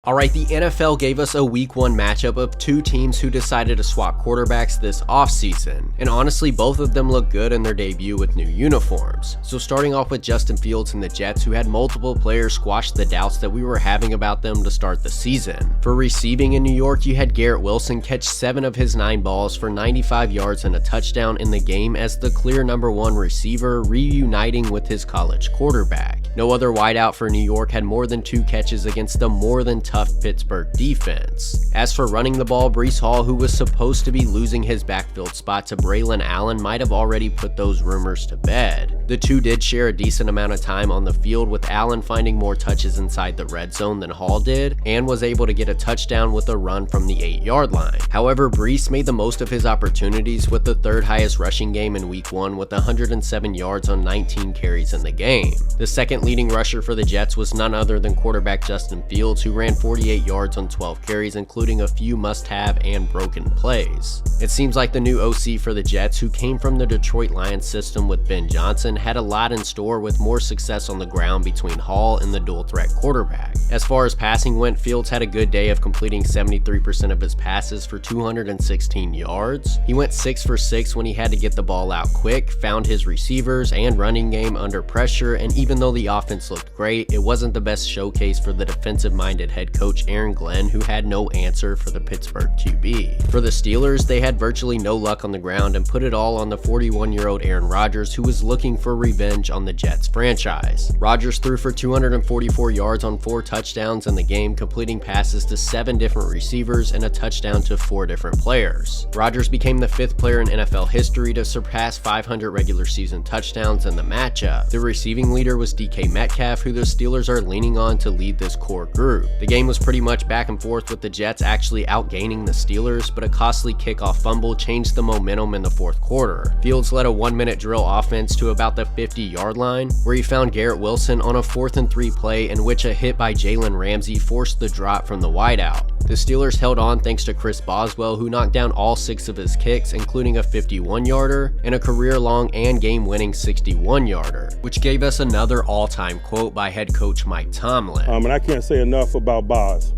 Alright, the NFL gave us a week 1 matchup of two teams who decided to swap quarterbacks this offseason, and honestly both of them look good in their debut with new uniforms. So starting off with Justin Fields and the Jets, who had multiple players squash the doubts that we were having about them to start the season. For receiving in New York, you had Garrett Wilson catch 7 of his 9 balls for 95 yards and a touchdown in the game as the clear #1 receiver, reuniting with his college quarterback. No other wideout for New York had more than 2 catches against the more than tough Pittsburgh defense. As for running the ball, Breece Hall, who was supposed to be losing his backfield spot to Braylon Allen, might have already put those rumors to bed. The two did share a decent amount of time on the field, with Allen finding more touches inside the red zone than Hall did, and was able to get a touchdown with a run from the 8-yard line. However, Breece made the most of his opportunities with the 3rd highest rushing game in week 1 with 107 yards on 19 carries in the game. The second leading rusher for the Jets was none other than quarterback Justin Fields, who ran 48 yards on 12 carries, including a few must-have and broken plays. It seems like the new OC for the Jets, who came from the Detroit Lions system with Ben Johnson, had a lot in store with more success on the ground between Hall and the dual-threat quarterback. As far as passing went, Fields had a good day of completing 73% of his passes for 216 yards. He went 6 for 6 when he had to get the ball out quick, found his receivers and running game under pressure, and even though the offense looked great, it wasn't the best showcase for the defensive-minded head coach Aaron Glenn, who had no answer for the Pittsburgh QB. For the Steelers, they had virtually no luck on the ground and put it all on the 41-year-old Aaron Rodgers, who was looking for revenge on the Jets franchise. Rodgers threw for 244 yards on 4 touchdowns in the game, completing passes to 7 different receivers and a touchdown to 4 different players. Rodgers became the 5th player in NFL history to surpass 500 regular season touchdowns in the matchup. The receiving leader was DK Metcalf, who the Steelers are leaning on to lead this core group. The game was pretty much back and forth, with the Jets actually outgaining the Steelers, but a costly kickoff fumble changed the momentum in the 4th quarter. Fields led a 1-minute drill offense to about the 50-yard line, where he found Garrett Wilson on a 4th and 3 play in which a hit by Jalen Ramsey forced the drop from the wideout. The Steelers held on thanks to Chris Boswell, who knocked down all 6 of his kicks, including a 51-yarder and a career-long and game-winning 61-yarder, which gave us another all-time quote by head coach Mike Tomlin. And I can't say enough about Boz.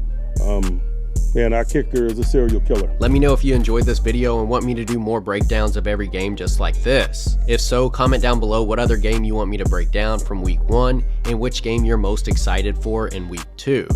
And our kicker is a serial killer. Let me know if you enjoyed this video and want me to do more breakdowns of every game just like this. If so, comment down below what other game you want me to break down from week 1 and which game you're most excited for in week 2.